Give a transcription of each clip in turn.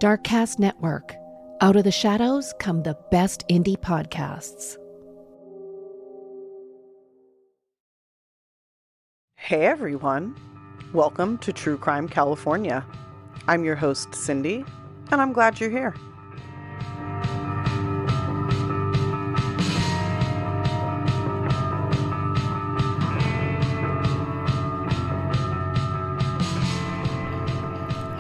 Darkcast Network. Out of the shadows come the best indie podcasts. Hey everyone, welcome to True Crime California. I'm your host Cindy, and I'm glad you're here.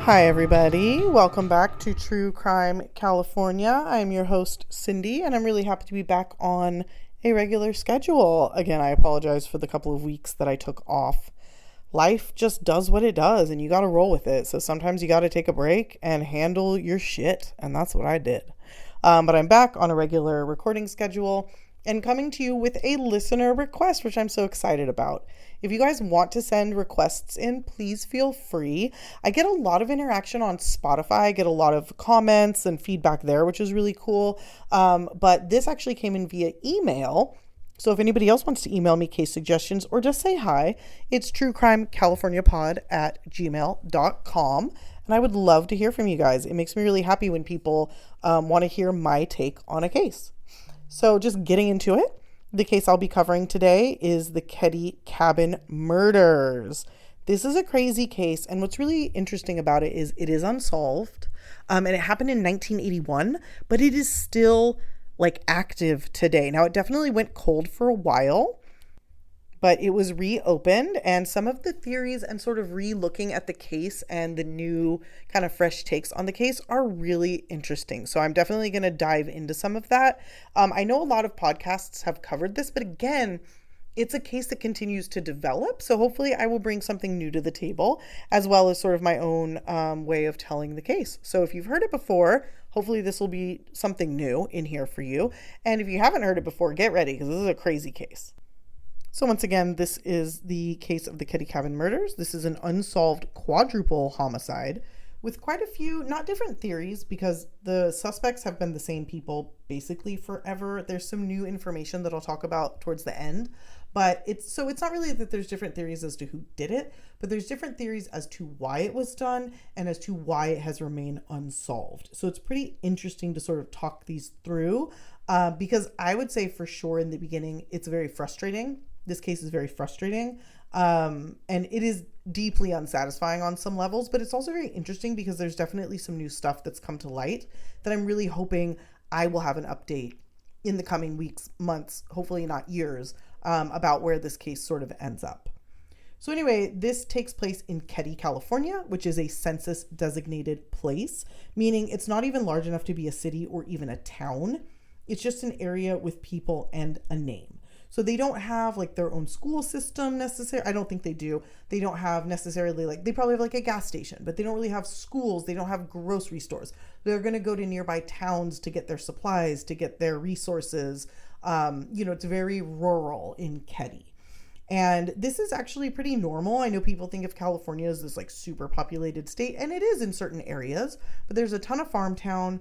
Hi everybody, welcome back to True Crime California. I'm your host Cindy, and I'm really happy to be back on a regular schedule. Again, I apologize for the couple of weeks that I took off. Life just does what it does, and you got to roll with it. So sometimes you got to take a break and handle your shit, and that's what I did. But I'm back on a regular recording schedule and coming to you with a listener request, which I'm so excited about. If you guys want to send requests in, please feel free. I get a lot of interaction on Spotify. I get a lot of comments and feedback there, which is really cool. But this actually came in via email. So if anybody else wants to email me case suggestions or just say hi, it's truecrimecaliforniapod@gmail.com. And I would love to hear from you guys. It makes me really happy when people want to hear my take on a case. So just getting into it, the case I'll be covering today is the Keddie Cabin murders. This is a crazy case, and what's really interesting about it is unsolved, and it happened in 1981, but it is still active today. Now, it definitely went cold for a while, but it was reopened, and some of the theories and sort of re-looking at the case and the new kind of fresh takes on the case are really interesting. So I'm definitely going to dive into some of that. I know a lot of podcasts have covered this, but again, it's a case that continues to develop. So hopefully I will bring something new to the table, as well as sort of my own way of telling the case. So if you've heard it before, hopefully this will be something new in here for you. And if you haven't heard it before, get ready, because this is a crazy case. So once again, this is the case of the Keddie Cabin murders. This is an unsolved quadruple homicide with quite a few, not different theories, because the suspects have been the same people basically forever. There's some new information that I'll talk about towards the end, but it's not really that there's different theories as to who did it, but there's different theories as to why it was done and as to why it has remained unsolved. So it's pretty interesting to sort of talk these through, because I would say for sure in the beginning, it's very frustrating. This case is very frustrating, and it is deeply unsatisfying on some levels, but it's also very interesting because there's definitely some new stuff that's come to light that I'm really hoping I will have an update in the coming weeks, months, hopefully not years, about where this case sort of ends up. So anyway, this takes place in Keddie, California, which is a census designated place, meaning it's not even large enough to be a city or even a town. It's just an area with people and a name. So they don't have their own school system necessarily. I don't think they do. They don't have necessarily they probably have a gas station, but they don't really have schools. They don't have grocery stores. They're going to go to nearby towns to get their supplies, to get their resources. It's very rural in Keddie. And this is actually pretty normal. I know people think of California as this super populated state, and it is in certain areas, but there's a ton of farmland,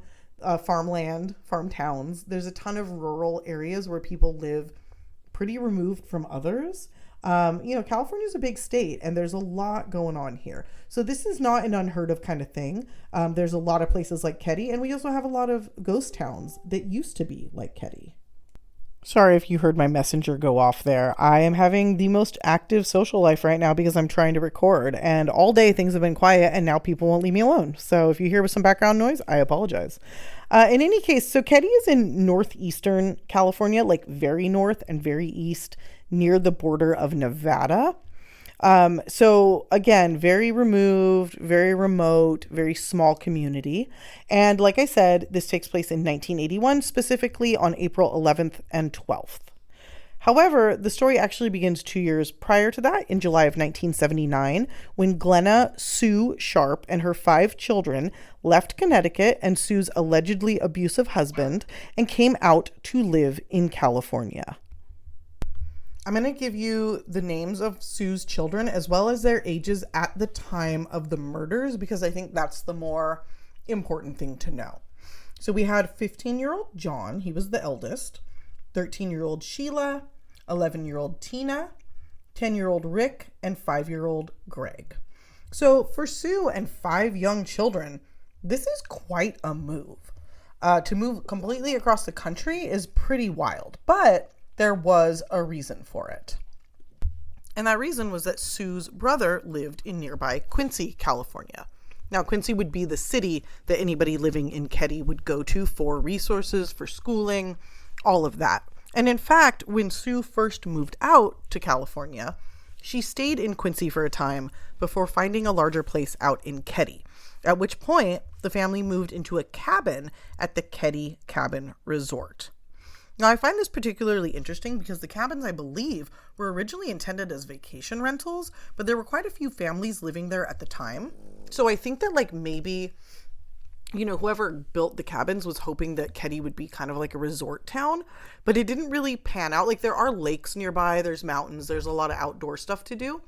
farm towns. There's a ton of rural areas where people live pretty removed from others. California is a big state and there's a lot going on here. So this is not an unheard of kind of thing. There's a lot of places like Keddie, and we also have a lot of ghost towns that used to be like Keddie. Sorry if you heard my messenger go off there. I am having the most active social life right now because I'm trying to record, and all day things have been quiet and now people won't leave me alone. So if you hear some background noise, I apologize. In any case, so Keddie is in northeastern California, very north and very east, near the border of Nevada. So again, very removed, very remote, very small community. And like I said, this takes place in 1981, specifically on April 11th and 12th. However, the story actually begins 2 years prior to that, in July of 1979, when Glenna Sue Sharp and her 5 children left Connecticut and Sue's allegedly abusive husband and came out to live in California. I'm going to give you the names of Sue's children as well as their ages at the time of the murders, because I think that's the more important thing to know. So we had 15-year-old John, he was the eldest, 13-year-old Sheila, 11-year-old Tina, 10-year-old Rick, and 5-year-old Greg. So for Sue and 5 young children, This is quite a move. To move completely across the country is pretty wild, but there was a reason for it. And that reason was that Sue's brother lived in nearby Quincy, California. Now, Quincy would be the city that anybody living in Keddie would go to for resources, for schooling, all of that. And in fact, when Sue first moved out to California, she stayed in Quincy for a time before finding a larger place out in Keddie, at which point the family moved into a cabin at the Keddie Cabin Resort. Now, I find this particularly interesting because the cabins, I believe, were originally intended as vacation rentals, but there were quite a few families living there at the time. So I think that maybe, whoever built the cabins was hoping that Keddie would be kind of like a resort town, but it didn't really pan out. There are lakes nearby, there's mountains, there's a lot of outdoor stuff to do,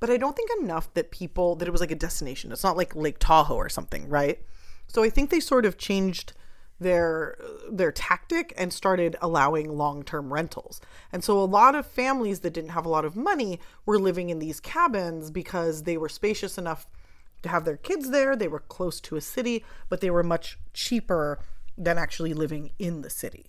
but I don't think enough that it was like a destination. It's not like Lake Tahoe or something, right? So I think they sort of changed their tactic and started allowing long-term rentals. And so a lot of families that didn't have a lot of money were living in these cabins because they were spacious enough to have their kids there. They were close to a city, but they were much cheaper than actually living in the city.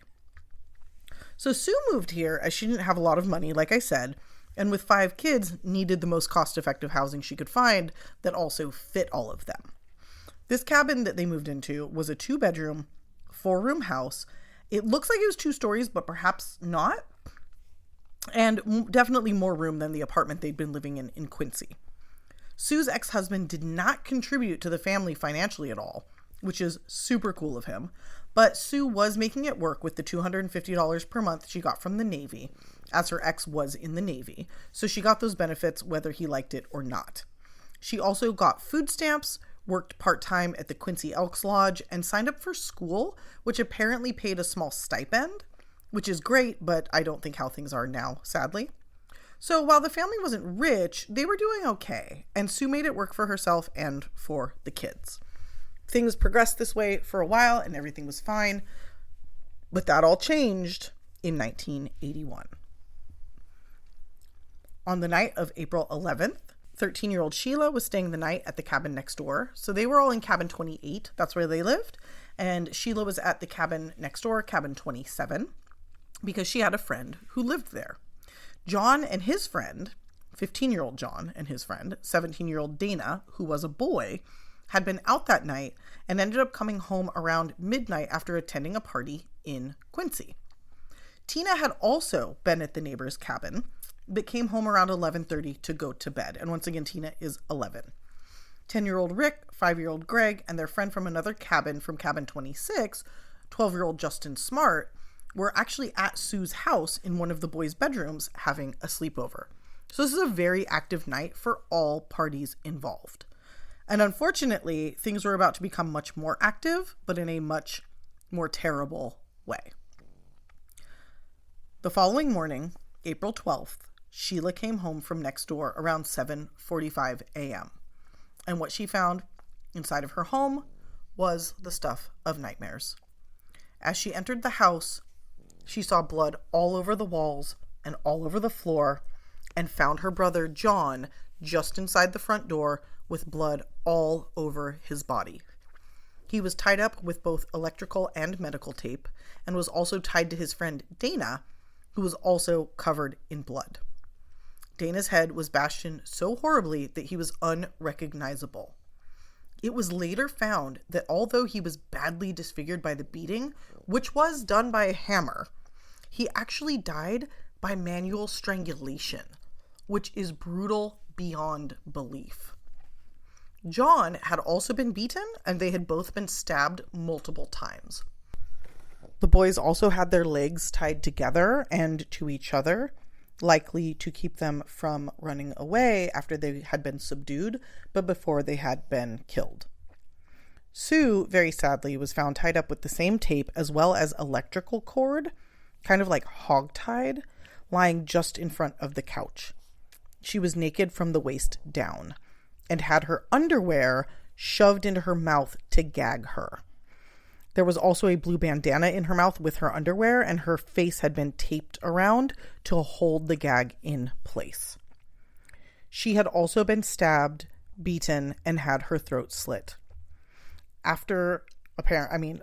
So Sue moved here as she didn't have a lot of money, like I said, and with 5 kids needed the most cost-effective housing she could find that also fit all of them. This cabin that they moved into was a 2-bedroom, 4-room house. It looks like it was 2 stories, but perhaps not. And definitely more room than the apartment they'd been living in Quincy. Sue's ex-husband did not contribute to the family financially at all, which is super cool of him. But Sue was making it work with the $250 per month she got from the Navy, as her ex was in the Navy. So she got those benefits whether he liked it or not. She also got food stamps, worked part-time at the Quincy Elks Lodge, and signed up for school, which apparently paid a small stipend, which is great, but I don't think how things are now, sadly. So while the family wasn't rich, they were doing okay, and Sue made it work for herself and for the kids. Things progressed this way for a while, and everything was fine, but that all changed in 1981. On the night of April 11th, 13-year-old Sheila was staying the night at the cabin next door. So they were all in cabin 28. That's where they lived. And Sheila was at the cabin next door, cabin 27, because she had a friend who lived there. John and his friend, 15-year-old John and his friend, 17-year-old Dana, who was a boy, had been out that night and ended up coming home around midnight after attending a party in Quincy. Tina had also been at the neighbor's cabin, but came home around 11:30 to go to bed. And once again, Tina is 11. 10-year-old Rick, 5-year-old Greg, and their friend from another cabin from cabin 26, 12-year-old Justin Smart, were actually at Sue's house in one of the boys' bedrooms having a sleepover. So this is a very active night for all parties involved. And unfortunately, things were about to become much more active, but in a much more terrible way. The following morning, April 12th, Sheila came home from next door around 7:45 a.m. And what she found inside of her home was the stuff of nightmares. As she entered the house, she saw blood all over the walls and all over the floor, and found her brother John just inside the front door with blood all over his body. He was tied up with both electrical and medical tape, and was also tied to his friend Dana, who was also covered in blood. Dana's head was bashed in so horribly that he was unrecognizable. It was later found that although he was badly disfigured by the beating, which was done by a hammer, he actually died by manual strangulation, which is brutal beyond belief. John had also been beaten, and they had both been stabbed multiple times. The boys also had their legs tied together and to each other, likely to keep them from running away after they had been subdued, but before they had been killed. Sue, very sadly, was found tied up with the same tape as well as electrical cord, kind of like hogtied, lying just in front of the couch. She was naked from the waist down and had her underwear shoved into her mouth to gag her. There was also a blue bandana in her mouth with her underwear, and her face had been taped around to hold the gag in place. She had also been stabbed, beaten, and had her throat slit. assuming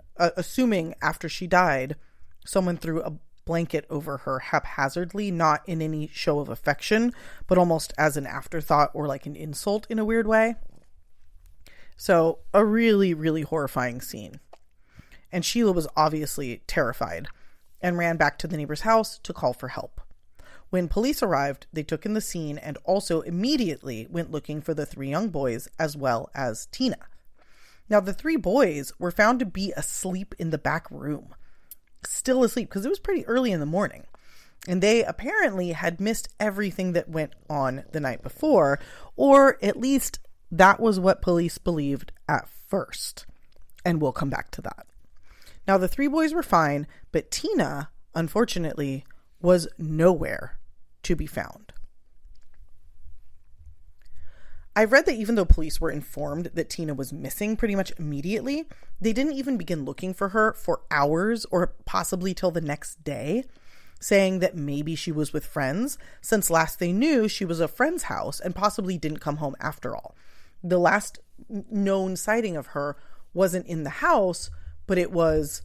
after she died, someone threw a blanket over her haphazardly, not in any show of affection, but almost as an afterthought or like an insult in a weird way. So a really, really horrifying scene. And Sheila was obviously terrified and ran back to the neighbor's house to call for help. When police arrived, they took in the scene and also immediately went looking for the 3 young boys as well as Tina. Now, the 3 boys were found to be asleep in the back room. Still asleep because it was pretty early in the morning. And they apparently had missed everything that went on the night before, or at least that was what police believed at first. And we'll come back to that. Now, the 3 boys were fine, but Tina, unfortunately, was nowhere to be found. I've read that even though police were informed that Tina was missing pretty much immediately, they didn't even begin looking for her for hours or possibly till the next day, saying that maybe she was with friends, since last they knew she was at a friend's house and possibly didn't come home after all. The last known sighting of her wasn't in the house, but it was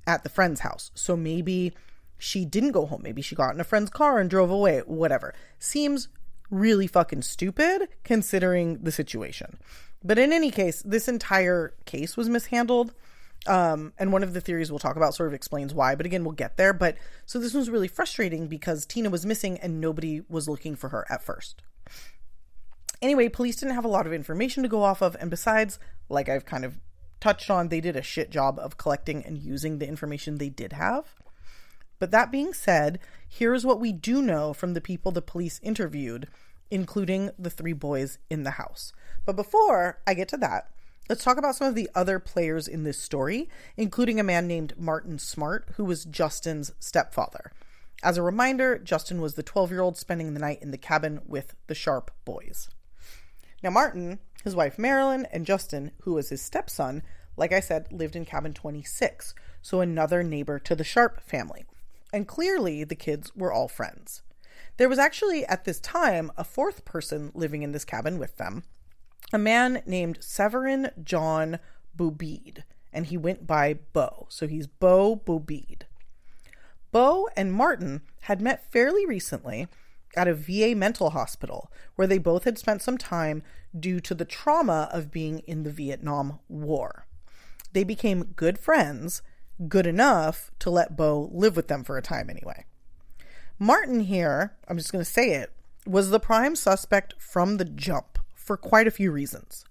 at the friend's house. So maybe she didn't go home. Maybe she got in a friend's car and drove away, whatever. Seems really fucking stupid considering the situation. But in any case, this entire case was mishandled. And one of the theories we'll talk about sort of explains why, but again, we'll get there. But so this was really frustrating because Tina was missing and nobody was looking for her at first. Anyway, police didn't have a lot of information to go off of. And besides, like I've kind of touched on, they did a shit job of collecting and using the information they did have. But that being said, here's what we do know from the people the police interviewed, including the 3 boys in the house. But before I get to that, let's talk about some of the other players in this story, including a man named Martin Smart, who was Justin's stepfather. As a reminder, Justin was the 12-year-old spending the night in the cabin with the Sharp boys. Now, Martin, his wife Marilyn, and Justin, who was his stepson, like I said, lived in cabin 26, so another neighbor to the Sharp family. And clearly, the kids were all friends. There was actually, at this time, a 4th person living in this cabin with them, a man named Severin John Bobede, and he went by Bo. So he's Bo Bobede. Bo and Martin had met fairly recently at a VA mental hospital, where they both had spent some time due to the trauma of being in the Vietnam War. They became good friends, good enough to let Bo live with them for a time anyway. Martin here, I'm just going to say it, was the prime suspect from the jump for quite a few reasons.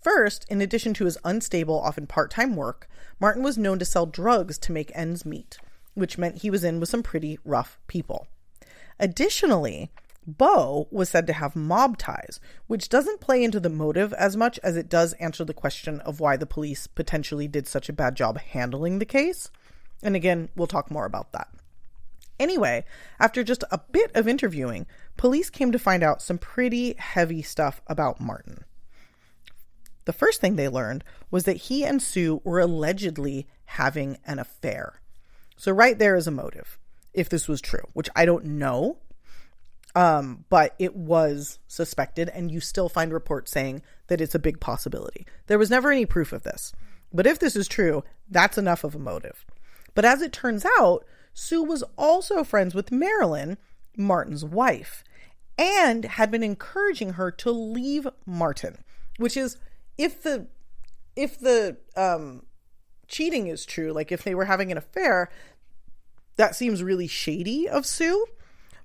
First, in addition to his unstable, often part-time work, Martin was known to sell drugs to make ends meet, which meant he was in with some pretty rough people. Additionally, Bo was said to have mob ties, which doesn't play into the motive as much as it does answer the question of why the police potentially did such a bad job handling the case. And again, we'll talk more about that. Anyway, after just a bit of interviewing, police came to find out some pretty heavy stuff about Martin. The first thing they learned was that he and Sue were allegedly having an affair. So right there is a motive, if this was true, which I don't know. But it was suspected, and you still find reports saying that it's a big possibility. There was never any proof of this. But if this is true, that's enough of a motive. But as it turns out, Sue was also friends with Marilyn, Martin's wife, and had been encouraging her to leave Martin, which is, if the cheating is true, like if they were having an affair, that seems really shady of Sue.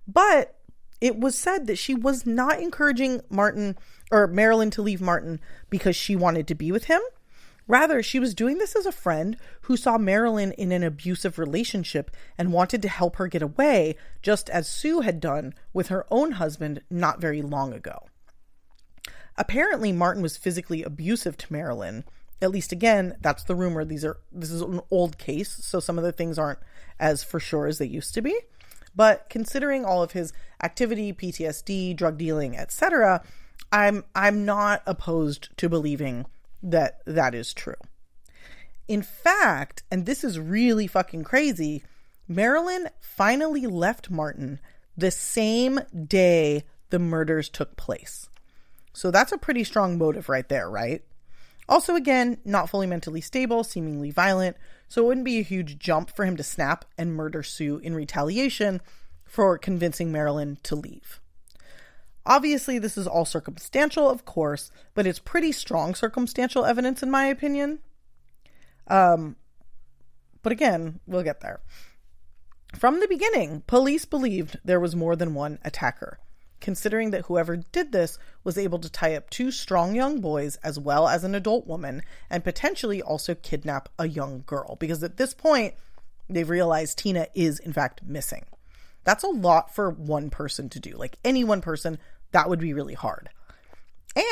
But it was said that she was not encouraging Martin or Marilyn to leave Martin because she wanted to be with him. Rather, she was doing this as a friend who saw Marilyn in an abusive relationship and wanted to help her get away, just as Sue had done with her own husband not very long ago. Apparently, Martin was physically abusive to Marilyn. At least, again, that's the rumor. This is an old case, so some of the things aren't as for sure as they used to be. But considering all of his activity, PTSD, drug dealing, etc., I'm not opposed to believing that that is true. In fact, and this is really fucking crazy, Marilyn finally left Martin the same day the murders took place. So that's a pretty strong motive right there, right? Also, again, not fully mentally stable, seemingly violent, so it wouldn't be a huge jump for him to snap and murder Sue in retaliation for convincing Marilyn to leave. Obviously, this is all circumstantial, of course, but it's pretty strong circumstantial evidence in my opinion. But again, we'll get there. From the beginning, police believed there was more than one attacker, considering that whoever did this was able to tie up 2 strong young boys as well as an adult woman and potentially also kidnap a young girl, because at this point, they've realized Tina is in fact missing. That's a lot for one person to do. Like any one person, that would be really hard.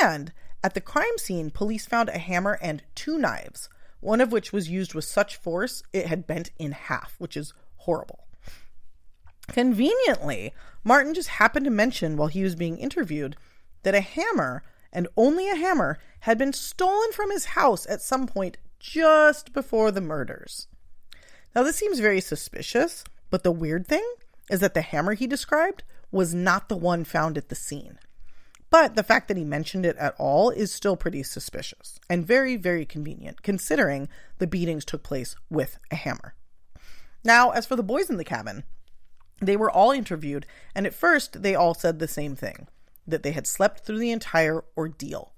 And at the crime scene, police found a hammer and 2 knives, one of which was used with such force it had bent in half, which is horrible. Conveniently, Martin just happened to mention while he was being interviewed that a hammer, and only a hammer, had been stolen from his house at some point just before the murders. Now, this seems very suspicious, but the weird thing is that the hammer he described was not the one found at the scene. But the fact that he mentioned it at all is still pretty suspicious and very, very convenient, considering the beatings took place with a hammer. Now, as for the boys in the cabin, they were all interviewed, and at first they all said the same thing, that they had slept through the entire ordeal.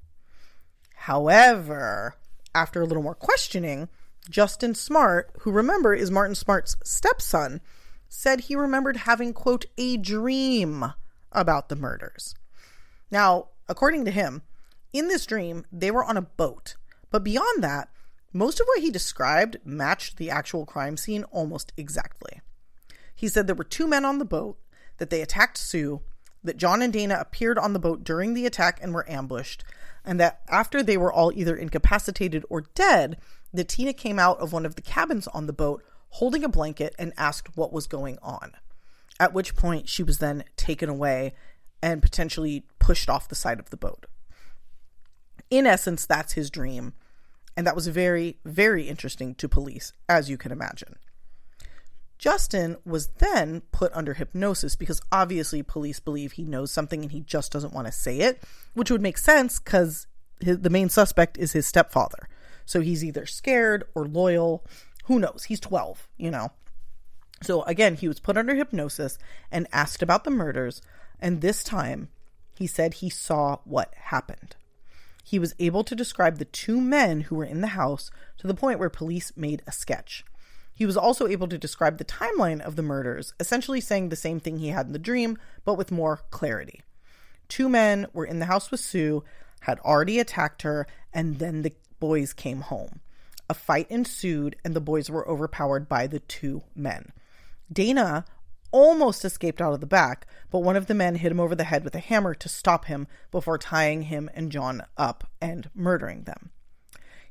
However, after a little more questioning, Justin Smart, who remember is Martin Smart's stepson, said he remembered having, quote, a dream about the murders. Now, according to him, in this dream, they were on a boat, but beyond that, most of what he described matched the actual crime scene almost exactly. He said there were 2 men on the boat, that they attacked Sue, that John and Dana appeared on the boat during the attack and were ambushed, and that after they were all either incapacitated or dead, that Tina came out of one of the cabins on the boat holding a blanket and asked what was going on, at which point she was then taken away and potentially pushed off the side of the boat. In essence, that's his dream, and that was very, very interesting to police, as you can imagine. Justin was then put under hypnosis because obviously police believe he knows something and he just doesn't want to say it, which would make sense because the main suspect is his stepfather. So he's either scared or loyal. Who knows? He's 12, So again, he was put under hypnosis and asked about the murders. And this time he said he saw what happened. He was able to describe the 2 men who were in the house to the point where police made a sketch. He was also able to describe the timeline of the murders, essentially saying the same thing he had in the dream, but with more clarity. 2 men were in the house with Sue, had already attacked her, and then the boys came home. A fight ensued, and the boys were overpowered by the 2 men. Dana almost escaped out of the back, but one of the men hit him over the head with a hammer to stop him before tying him and John up and murdering them.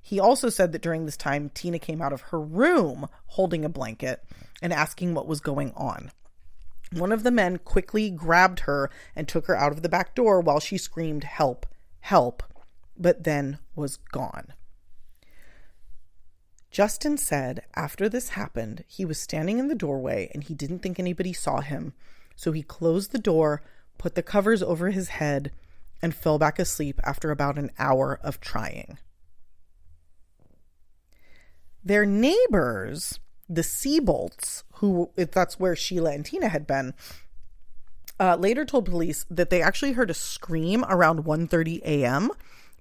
He also said that during this time, Tina came out of her room holding a blanket and asking what was going on. One of the men quickly grabbed her and took her out of the back door while she screamed, "Help, help," but then was gone. Justin said after this happened, he was standing in the doorway and he didn't think anybody saw him, so he closed the door, put the covers over his head, and fell back asleep after about an hour of trying. Their neighbors, the Seabolts, who, if that's where Sheila and Tina had been, later told police that they actually heard a scream around 1:30 a.m.,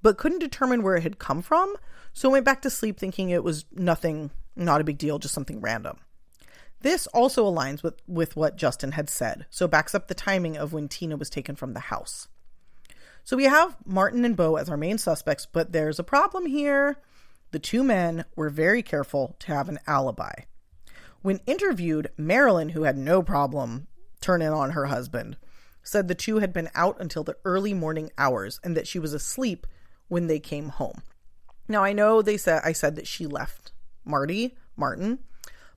but couldn't determine where it had come from, so went back to sleep thinking it was nothing, not a big deal, just something random. This also aligns with what Justin had said, so backs up the timing of when Tina was taken from the house. So we have Martin and Bo as our main suspects, but there's a problem here. The 2 men were very careful to have an alibi. When interviewed, Marilyn, who had no problem turning on her husband, said the 2 had been out until the early morning hours and that she was asleep when they came home. Now, I know I said that she left Martin,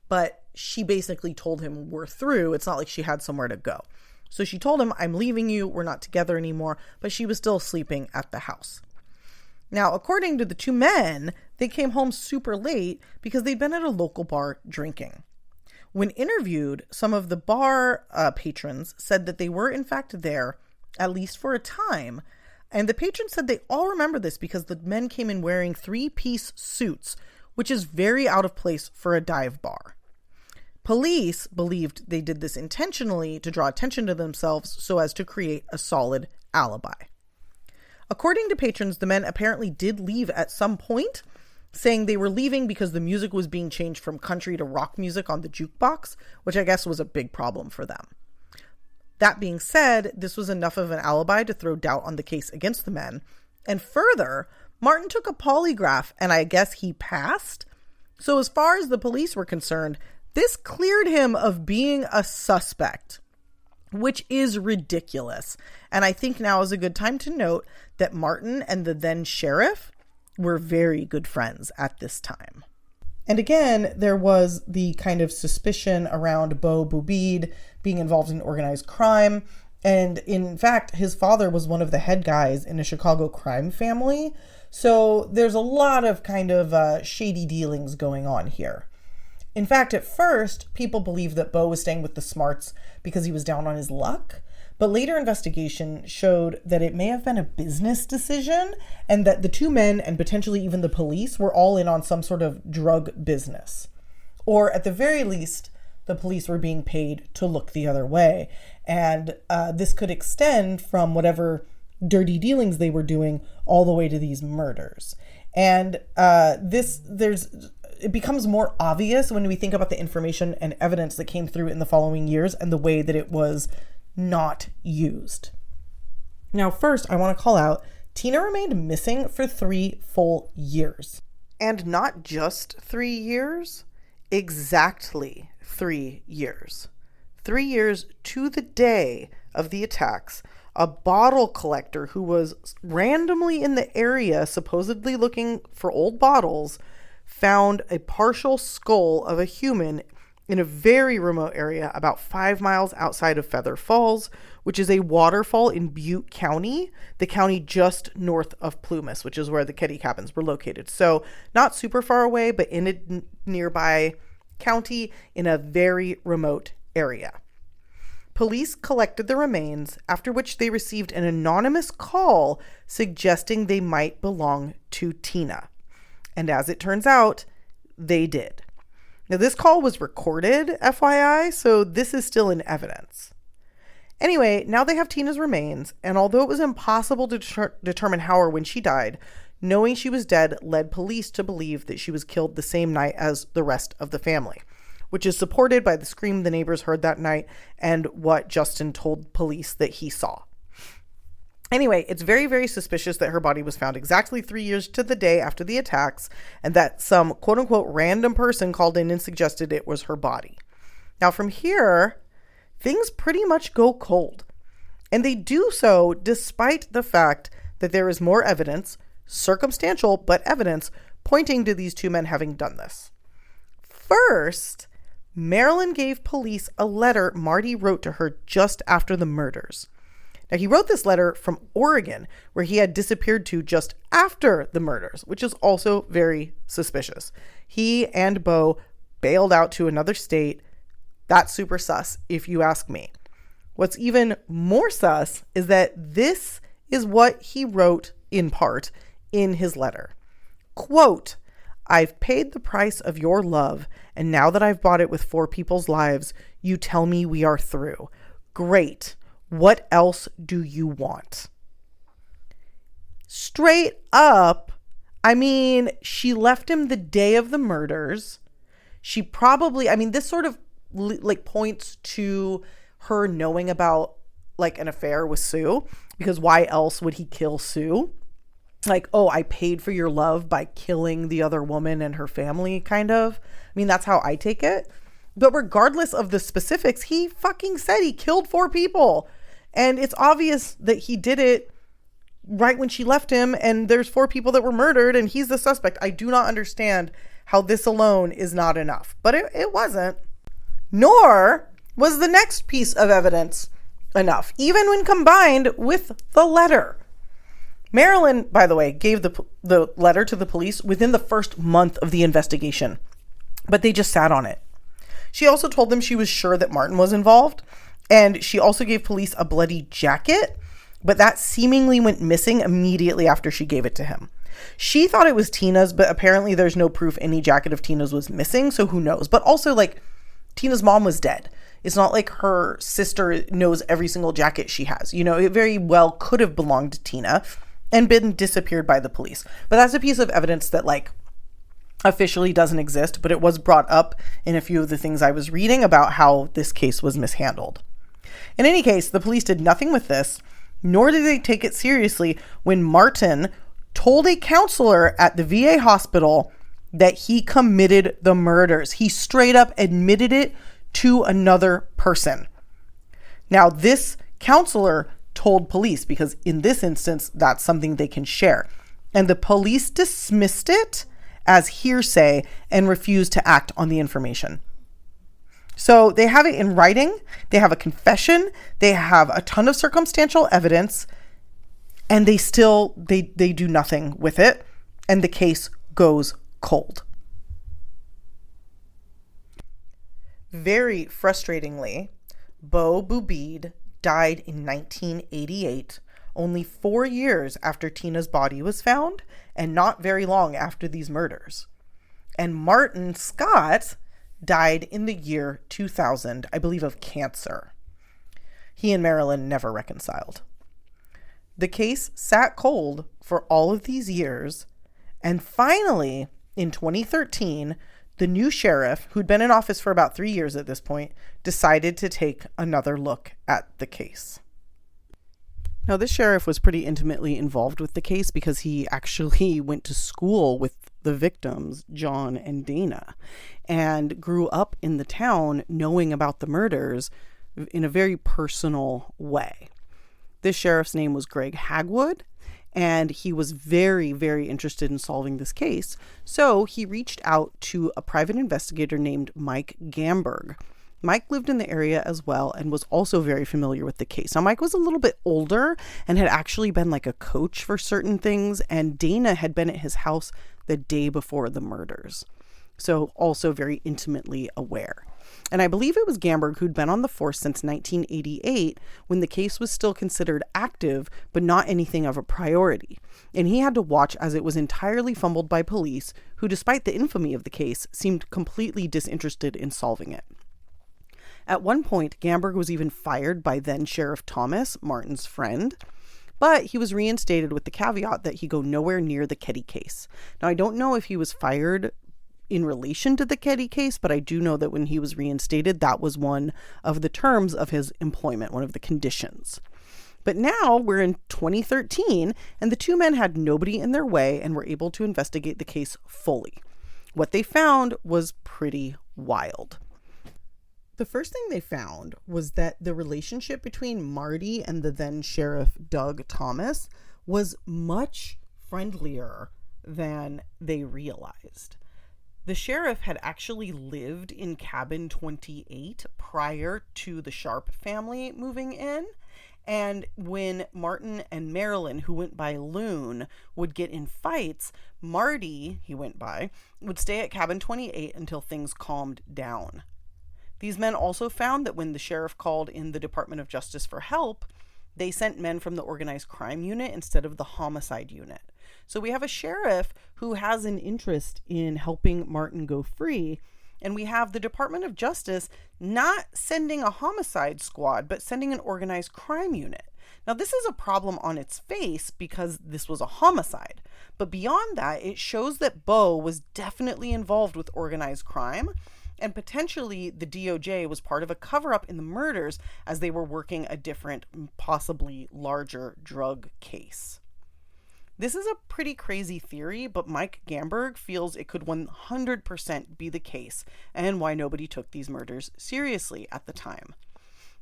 but she basically told him we're through. It's not like she had somewhere to go. So she told him, "I'm leaving you. We're not together anymore," but she was still sleeping at the house. Now, according to the 2 men, they came home super late because they'd been at a local bar drinking. When interviewed, some of the bar patrons said that they were in fact there, at least for a time, And the patrons said they all remember this because the men came in wearing 3-piece suits, which is very out of place for a dive bar. Police believed they did this intentionally to draw attention to themselves so as to create a solid alibi. According to patrons, the men apparently did leave at some point, saying they were leaving because the music was being changed from country to rock music on the jukebox, which I guess was a big problem for them. That being said, this was enough of an alibi to throw doubt on the case against the men. And further, Martin took a polygraph and I guess he passed. So as far as the police were concerned, this cleared him of being a suspect, which is ridiculous. And I think now is a good time to note that Martin and the then sheriff were very good friends at this time. And again, there was the kind of suspicion around Beau Boubide being involved in organized crime. And in fact, his father was one of the head guys in a Chicago crime family. So there's a lot of kind of shady dealings going on here. In fact, at first, people believed that Beau was staying with the Smarts because he was down on his luck. But later investigation showed that it may have been a business decision and that the two men and potentially even the police were all in on some sort of drug business. Or at the very least, the police were being paid to look the other way. And this could extend from whatever dirty dealings they were doing all the way to these murders. And it becomes more obvious when we think about the information and evidence that came through in the following years and the way that it was not used. Now, first, I want to call out Tina remained missing for 3 full years. And not just 3 years, exactly 3 years. 3 years to the day of the attacks, a bottle collector who was randomly in the area, supposedly looking for old bottles, found a partial skull of a human in a very remote area about 5 miles outside of Feather Falls, which is a waterfall in Butte County, the county just north of Plumas, which is where the Keddie Cabins were located. So not super far away, but in a nearby county in a very remote area. Police collected the remains, after which they received an anonymous call suggesting they might belong to Tina. And as it turns out, they did. Now, this call was recorded, FYI, so this is still in evidence. Anyway, now they have Tina's remains, and although it was impossible to determine how or when she died, knowing she was dead led police to believe that she was killed the same night as the rest of the family, which is supported by the scream the neighbors heard that night and what Justin told police that he saw. Anyway, it's very, very suspicious that her body was found exactly 3 years to the day after the attacks and that some quote-unquote random person called in and suggested it was her body. Now, from here, things pretty much go cold. And they do so despite the fact that there is more evidence, circumstantial but evidence, pointing to these two men having done this. First, Marilyn gave police a letter Marty wrote to her just after the murders. Now, he wrote this letter from Oregon, where he had disappeared to just after the murders, which is also very suspicious. He and Beau bailed out to another state. That's super sus, if you ask me. What's even more sus is that this is what he wrote in part in his letter. Quote, "I've paid the price of your love, and now that I've bought it with 4 people's lives, you tell me we are through. Great. What else do you want?" Straight up, I mean, she left him the day of the murders. She probably, this sort of points to her knowing about an affair with Sue, because why else would he kill Sue? I paid for your love by killing the other woman and her family, kind of. That's how I take it. But regardless of the specifics, he fucking said he killed 4 people. And it's obvious that he did it right when she left him, and there's 4 people that were murdered, and he's the suspect. I do not understand how this alone is not enough. But it wasn't. Nor was the next piece of evidence enough, even when combined with the letter. Marilyn, by the way, gave the letter to the police within the first month of the investigation, but they just sat on it. She also told them she was sure that Martin was involved, and she also gave police a bloody jacket, but that seemingly went missing immediately after she gave it to him. She thought it was Tina's, but apparently there's no proof any jacket of Tina's was missing, so who knows? But also, like, Tina's mom was dead. It's not like her sister knows every single jacket she has. You know, it very well could have belonged to Tina and been disappeared by the police. But that's a piece of evidence that, like, officially doesn't exist, but it was brought up in a few of the things I was reading about how this case was mishandled. In any case, the police did nothing with this, nor did they take it seriously when Martin told a counselor at the VA hospital that he committed the murders. He straight up admitted it to another person. Now, this counselor told police, because in this instance, that's something they can share. And the police dismissed it as hearsay and refused to act on the information. So they have it in writing, they have a confession, they have a ton of circumstantial evidence, and they do nothing with it, and the case goes cold. Very frustratingly, Beau Boubede died in 1988, only 4 years after Tina's body was found, and not very long after these murders. And Martin Scott died in the year 2000, I believe, of cancer. He and Marilyn never reconciled. The case sat cold for all of these years, and finally, in 2013, the new sheriff, who'd been in office for about 3 years at this point, decided to take another look at the case. Now, this sheriff was pretty intimately involved with the case because he actually went to school with the victims, John and Dana, and grew up in the town knowing about the murders in a very personal way. This sheriff's name was Greg Hagwood, and he was very, very interested in solving this case. So he reached out to a private investigator named Mike Gamberg. Mike lived in the area as well and was also very familiar with the case. Now, Mike was a little bit older and had actually been like a coach for certain things, and Dana had been at his house the day before the murders. So also very intimately aware. And I believe it was Gamberg who'd been on the force since 1988 when the case was still considered active, but not anything of a priority. And he had to watch as it was entirely fumbled by police, who, despite the infamy of the case, seemed completely disinterested in solving it. At one point, Gamberg was even fired by then Sheriff Thomas, Martin's friend, but he was reinstated with the caveat that he go nowhere near the Keddie case. Now, I don't know if he was fired in relation to the Keddie case, but I do know that when he was reinstated, that was one of the terms of his employment, one of the conditions. But now we're in 2013, and the two men had nobody in their way and were able to investigate the case fully. What they found was pretty wild. The first thing they found was that the relationship between Marty and the then Sheriff Doug Thomas was much friendlier than they realized. The sheriff had actually lived in cabin 28 prior to the Sharp family moving in. And when Martin and Marilyn, who went by Loon, would get in fights, Marty, he went by, would stay at cabin 28 until things calmed down. These men also found that when the sheriff called in the Department of Justice for help, they sent men from the organized crime unit instead of the homicide unit. So we have a sheriff who has an interest in helping Martin go free, and we have the Department of Justice not sending a homicide squad, but sending an organized crime unit. Now, this is a problem on its face because this was a homicide. But beyond that, it shows that Beau was definitely involved with organized crime, and potentially the DOJ was part of a cover-up in the murders as they were working a different, possibly larger drug case. This is a pretty crazy theory, but Mike Gamberg feels it could 100% be the case and why nobody took these murders seriously at the time.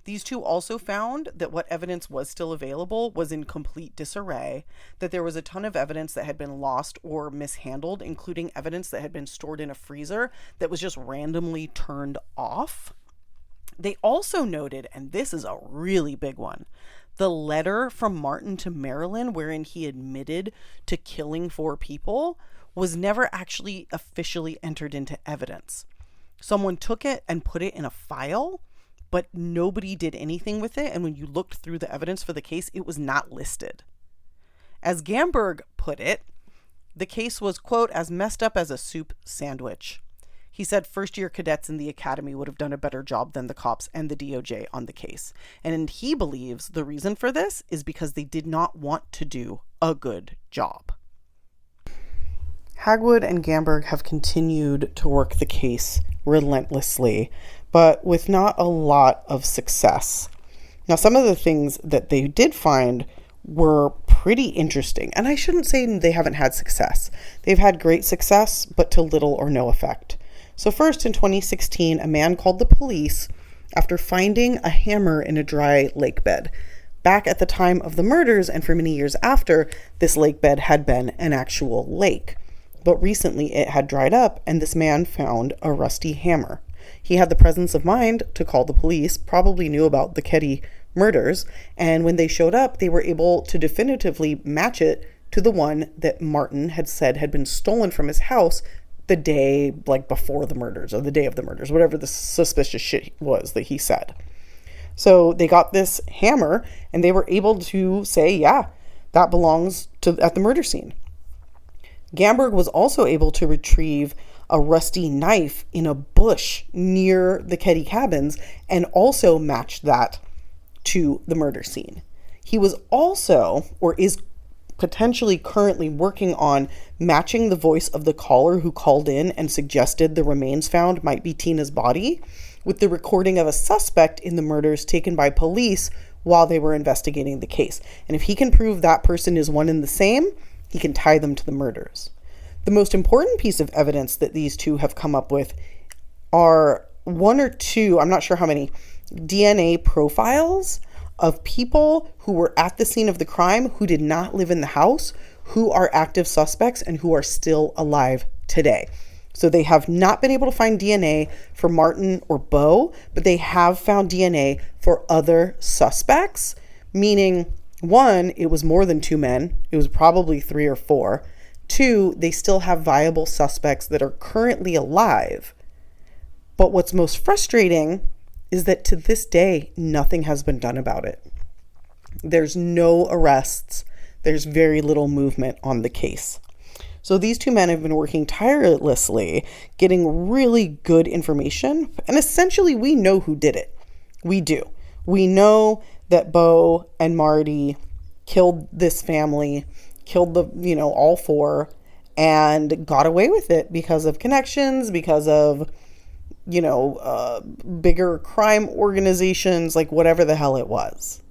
These two also found that what evidence was still available was in complete disarray, that there was a ton of evidence that had been lost or mishandled, including evidence that had been stored in a freezer that was just randomly turned off. They also noted, and this is a really big one, the letter from Martin to Marilyn wherein he admitted to killing 4 people was never actually officially entered into evidence. Someone took it and put it in a file, but nobody did anything with it. And when you looked through the evidence for the case, it was not listed. As Gamberg put it, the case was, quote, as messed up as a soup sandwich. He said first-year cadets in the academy would have done a better job than the cops and the DOJ on the case. And he believes the reason for this is because they did not want to do a good job. Hagwood and Gamberg have continued to work the case relentlessly, but with not a lot of success. Now, some of the things that they did find were pretty interesting, and I shouldn't say they haven't had success. They've had great success, but to little or no effect. So first, in 2016, a man called the police after finding a hammer in a dry lake bed. Back at the time of the murders and for many years after, this lake bed had been an actual lake. But recently it had dried up, and this man found a rusty hammer. He had the presence of mind to call the police, probably knew about the Keddie murders, and when they showed up, they were able to definitively match it to the one that Martin had said had been stolen from his house the day before the murders, or the day of the murders, whatever the suspicious shit was that he said. So they got this hammer and they were able to say, yeah, that belongs at the murder scene. Gamberg was also able to retrieve a rusty knife in a bush near the Keddie Cabins and also match that to the murder scene. He was also, or is potentially currently working on matching the voice of the caller who called in and suggested the remains found might be Tina's body with the recording of a suspect in the murders taken by police while they were investigating the case. And if he can prove that person is one and the same, he can tie them to the murders. The most important piece of evidence that these two have come up with are one or two, I'm not sure how many, DNA profiles of people who were at the scene of the crime who did not live in the house, who are active suspects and who are still alive today. So they have not been able to find DNA for Martin or Bo, but they have found DNA for other suspects, meaning one, it was more than two men. It was probably 3 or 4. 2, they still have viable suspects that are currently alive. But what's most frustrating is that to this day, nothing has been done about it. There's no arrests. There's very little movement on the case. So these two men have been working tirelessly, getting really good information. And essentially, we know who did it. We do. We know that Bo and Marty killed this family, killed all 4, and got away with it because of connections, because of bigger crime organizations, whatever the hell it was.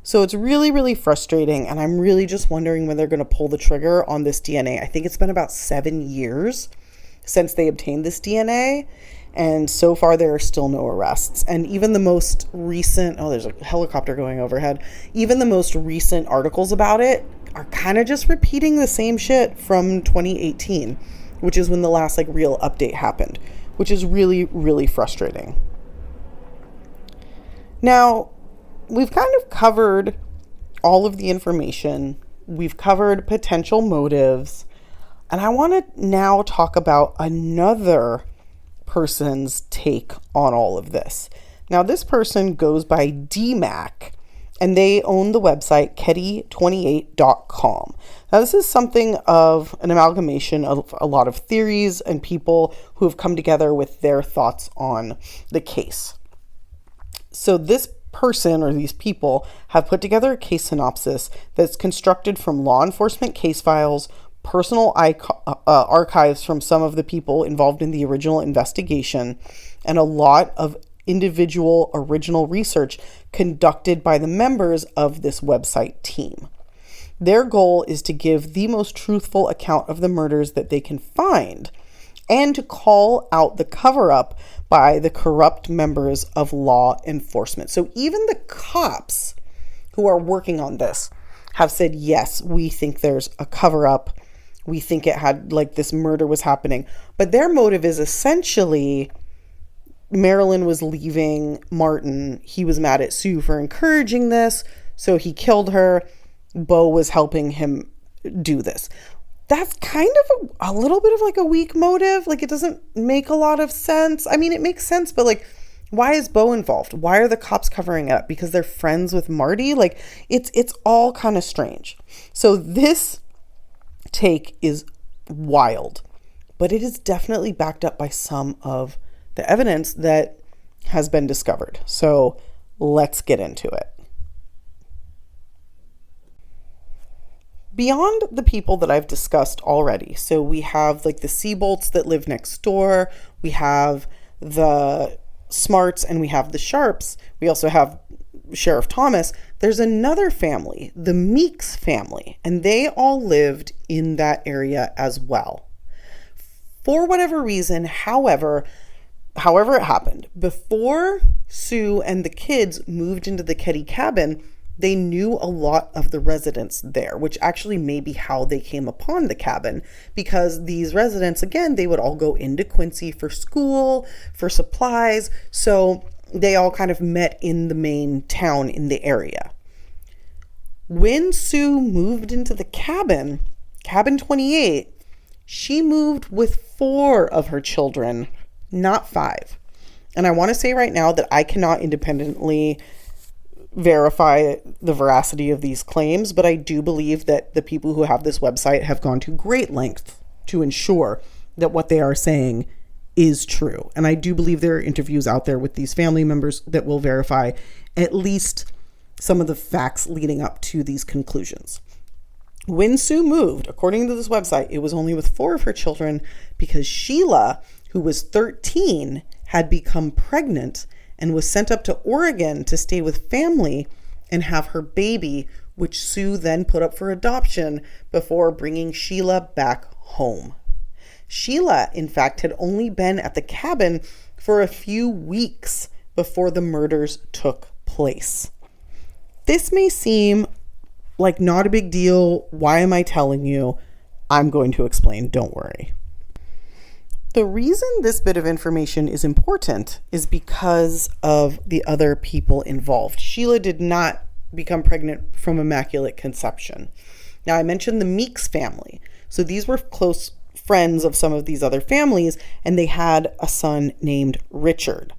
So it's really, really frustrating. And I'm really just wondering when they're going to pull the trigger on this DNA. I think it's been about 7 years since they obtained this DNA. And so far, there are still no arrests. And even the most recent, there's a helicopter going overhead. Even the most recent articles about it are kind of just repeating the same shit from 2018, which is when the last real update happened, which is really, really frustrating. Now, we've kind of covered all of the information. We've covered potential motives. And I want to now talk about another person's take on all of this. Now, this person goes by DMAC, and they own the website Keddie28.com. Now, this is something of an amalgamation of a lot of theories and people who have come together with their thoughts on the case. So this person or these people have put together a case synopsis that's constructed from law enforcement case files, personal archives from some of the people involved in the original investigation, and a lot of individual original research conducted by the members of this website team. Their goal is to give the most truthful account of the murders that they can find and to call out the cover-up by the corrupt members of law enforcement. So even the cops who are working on this have said, yes, we think there's a cover-up. We think it had, this murder was happening. But their motive is essentially Marilyn was leaving Martin. He was mad at Sue for encouraging this, so he killed her. Bo was helping him do this. That's kind of a little bit of a weak motive. It doesn't make a lot of sense. I mean, it makes sense, but Why is Bo involved? Why are the cops covering it up? Because they're friends with Marty? Like, it's all kind of strange. So this take is wild, but it is definitely backed up by some of the evidence that has been discovered. So let's get into it. Beyond the people that I've discussed already, so we have like the Seabolts that live next door, we have the Smarts, and we have the Sharps. We also have Sheriff Thomas. There's another family, the Meeks family, and they all lived in that area as well. For whatever reason, however it happened, before Sue and the kids moved into the Keddie cabin, they knew a lot of the residents there, which actually may be how they came upon the cabin, because these residents, again, they would all go into Quincy for school, for supplies. So they all kind of met in the main town in the area. When Sue moved into the cabin, cabin 28, she moved with 4 of her children, not 5. And I want to say right now that I cannot independently verify the veracity of these claims, but I do believe that the people who have this website have gone to great lengths to ensure that what they are saying is true. And I do believe there are interviews out there with these family members that will verify at least some of the facts leading up to these conclusions. When Sue moved, according to this website, it was only with 4 of her children because Sheila, who was 13, had become pregnant and was sent up to Oregon to stay with family and have her baby, which Sue then put up for adoption before bringing Sheila back home. Sheila, in fact, had only been at the cabin for a few weeks before the murders took place. This may seem like not a big deal. Why am I telling you? I'm going to explain, don't worry. The reason this bit of information is important is because of the other people involved. Sheila did not become pregnant from immaculate conception. Now, I mentioned the Meeks family. So these were close friends of some of these other families, and they had a son named Richard.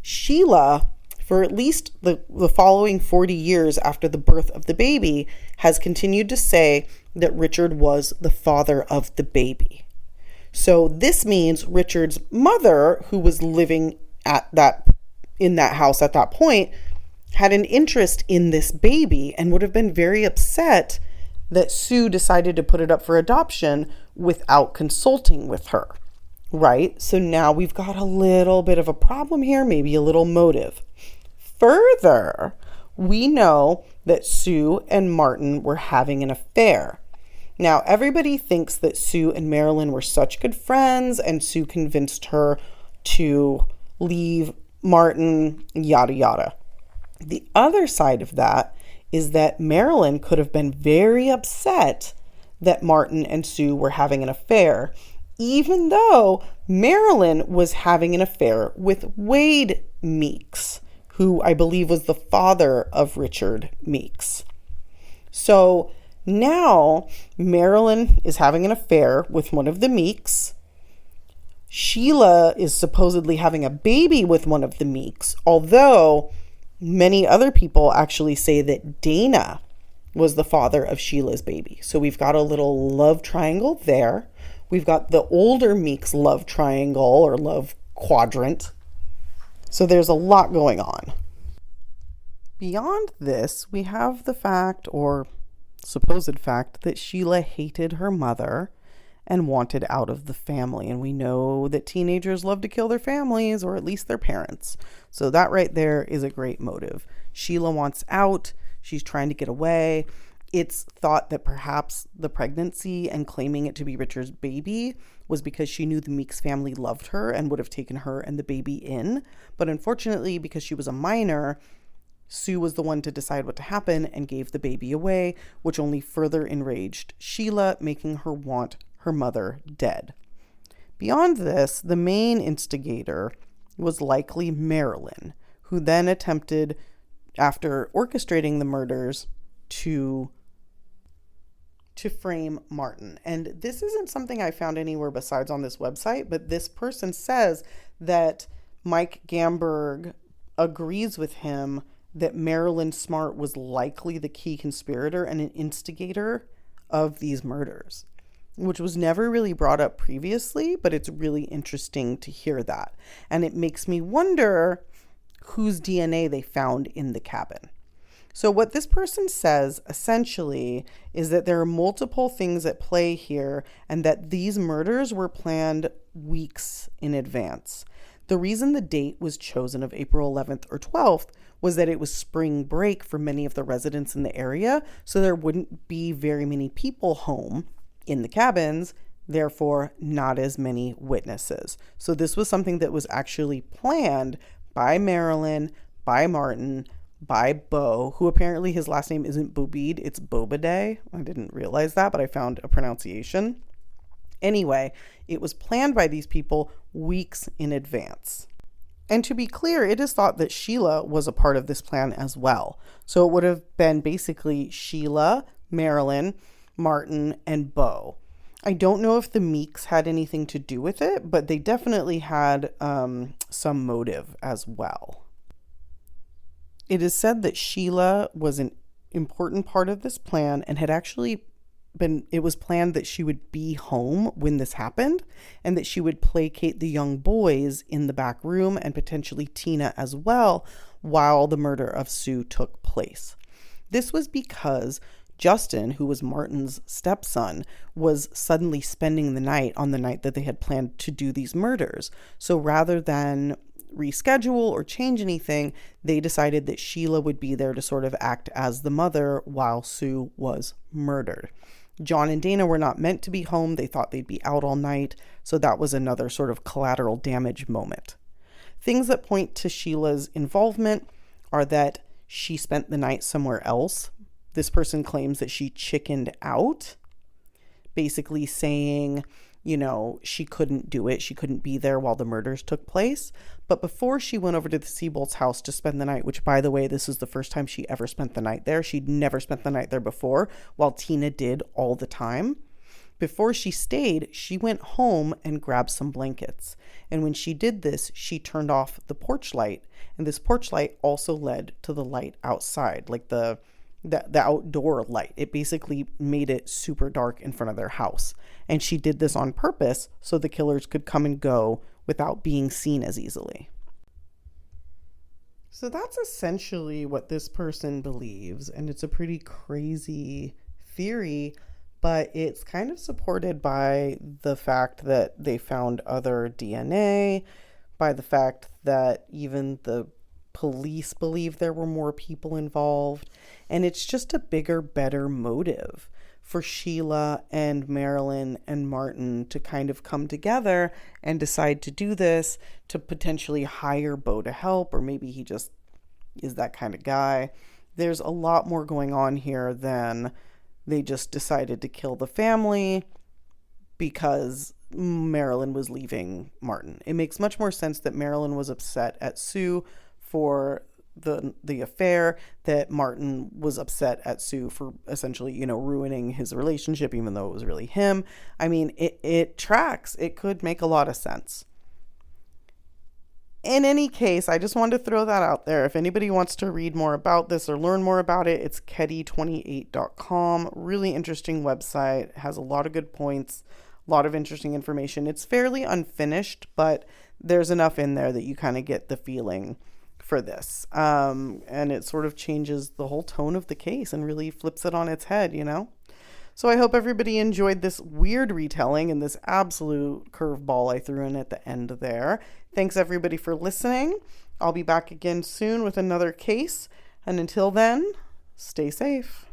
Sheila, for at least the following 40 years after the birth of the baby, has continued to say that Richard was the father of the baby. So this means Richard's mother, who was living in that house at that point, had an interest in this baby and would have been very upset that Sue decided to put it up for adoption without consulting with her, right? So now we've got a little bit of a problem here, maybe a little motive. Further, we know that Sue and Martin were having an affair. Now, everybody thinks that Sue and Marilyn were such good friends, and Sue convinced her to leave Martin, yada, yada. The other side of that is that Marilyn could have been very upset that Martin and Sue were having an affair, even though Marilyn was having an affair with Wade Meeks, who I believe was the father of Richard Meeks. So now Marilyn is having an affair with one of the Meeks. Sheila is supposedly having a baby with one of the Meeks, although many other people actually say that Dana was the father of Sheila's baby. So we've got a little love triangle there. We've got the older Meeks love triangle or love quadrant. So there's a lot going on. Beyond this, we have the fact, or supposed fact, that Sheila hated her mother and wanted out of the family. And we know that teenagers love to kill their families, or at least their parents. So that right there is a great motive. Sheila wants out. She's trying to get away. It's thought that perhaps the pregnancy and claiming it to be Richard's baby was because she knew the Meeks family loved her and would have taken her and the baby in. But unfortunately, because she was a minor, Sue was the one to decide what to happen and gave the baby away, which only further enraged Sheila, making her want her mother dead. Beyond this, the main instigator was likely Marilyn, who then attempted, after orchestrating the murders, to frame Martin. And this isn't something I found anywhere besides on this website, but this person says that Mike Gamberg agrees with him that Marilyn Smart was likely the key conspirator and an instigator of these murders, which was never really brought up previously, but it's really interesting to hear that. And it makes me wonder whose DNA they found in the cabin. So what this person says essentially is that there are multiple things at play here and that these murders were planned weeks in advance. The reason the date was chosen of April 11th or 12th was that it was spring break for many of the residents in the area, so there wouldn't be very many people home in the cabins, therefore not as many witnesses. So this was something that was actually planned by Marilyn, by Martin, by Beau, who apparently his last name isn't Bobide, it's Bobade. I didn't realize that, but I found a pronunciation. Anyway, it was planned by these people weeks in advance. And to be clear, it is thought that Sheila was a part of this plan as well. So it would have been basically Sheila, Marilyn, Martin, and Beau. I don't know if the Meeks had anything to do with it, but they definitely had some motive as well. It is said that Sheila was an important part of this plan and had actually it was planned that she would be home when this happened and that she would placate the young boys in the back room and potentially Tina as well while the murder of Sue took place. This was because Justin, who was Martin's stepson, was suddenly spending the night on the night that they had planned to do these murders. So rather than reschedule or change anything, they decided that Sheila would be there to sort of act as the mother while Sue was murdered. John and Dana were not meant to be home. They thought they'd be out all night. So that was another sort of collateral damage moment. Things that point to Sheila's involvement are that she spent the night somewhere else. This person claims that she chickened out, basically saying, she couldn't do it. She couldn't be there while the murders took place. But before she went over to the Seabolt's house to spend the night, which, by the way, this is the first time she ever spent the night there. She'd never spent the night there before, while Tina did all the time. Before she stayed, she went home and grabbed some blankets. And when she did this, she turned off the porch light. And this porch light also led to the light outside, like the outdoor light. It basically made it super dark in front of their house. And she did this on purpose so the killers could come and go without being seen as easily. So that's essentially what this person believes. And it's a pretty crazy theory, but it's kind of supported by the fact that they found other DNA, by the fact that even the police believe there were more people involved, and it's just a bigger, better motive for Sheila and Marilyn and Martin to kind of come together and decide to do this, to potentially hire Beau to help, or maybe he just is that kind of guy. There's a lot more going on here than they just decided to kill the family because Marilyn was leaving Martin. It makes much more sense that Marilyn was upset at Sue for the affair, that Martin was upset at Sue for essentially, ruining his relationship, even though it was really him. I mean, it tracks. It could make a lot of sense. In any case, I just wanted to throw that out there. If anybody wants to read more about this or learn more about it, it's Keddie28.com. Really interesting website. It has a lot of good points, a lot of interesting information. It's fairly unfinished, but there's enough in there that you kind of get the feeling for this. And it sort of changes the whole tone of the case and really flips it on its head, So I hope everybody enjoyed this weird retelling and this absolute curveball I threw in at the end there. Thanks everybody for listening. I'll be back again soon with another case. And until then, stay safe.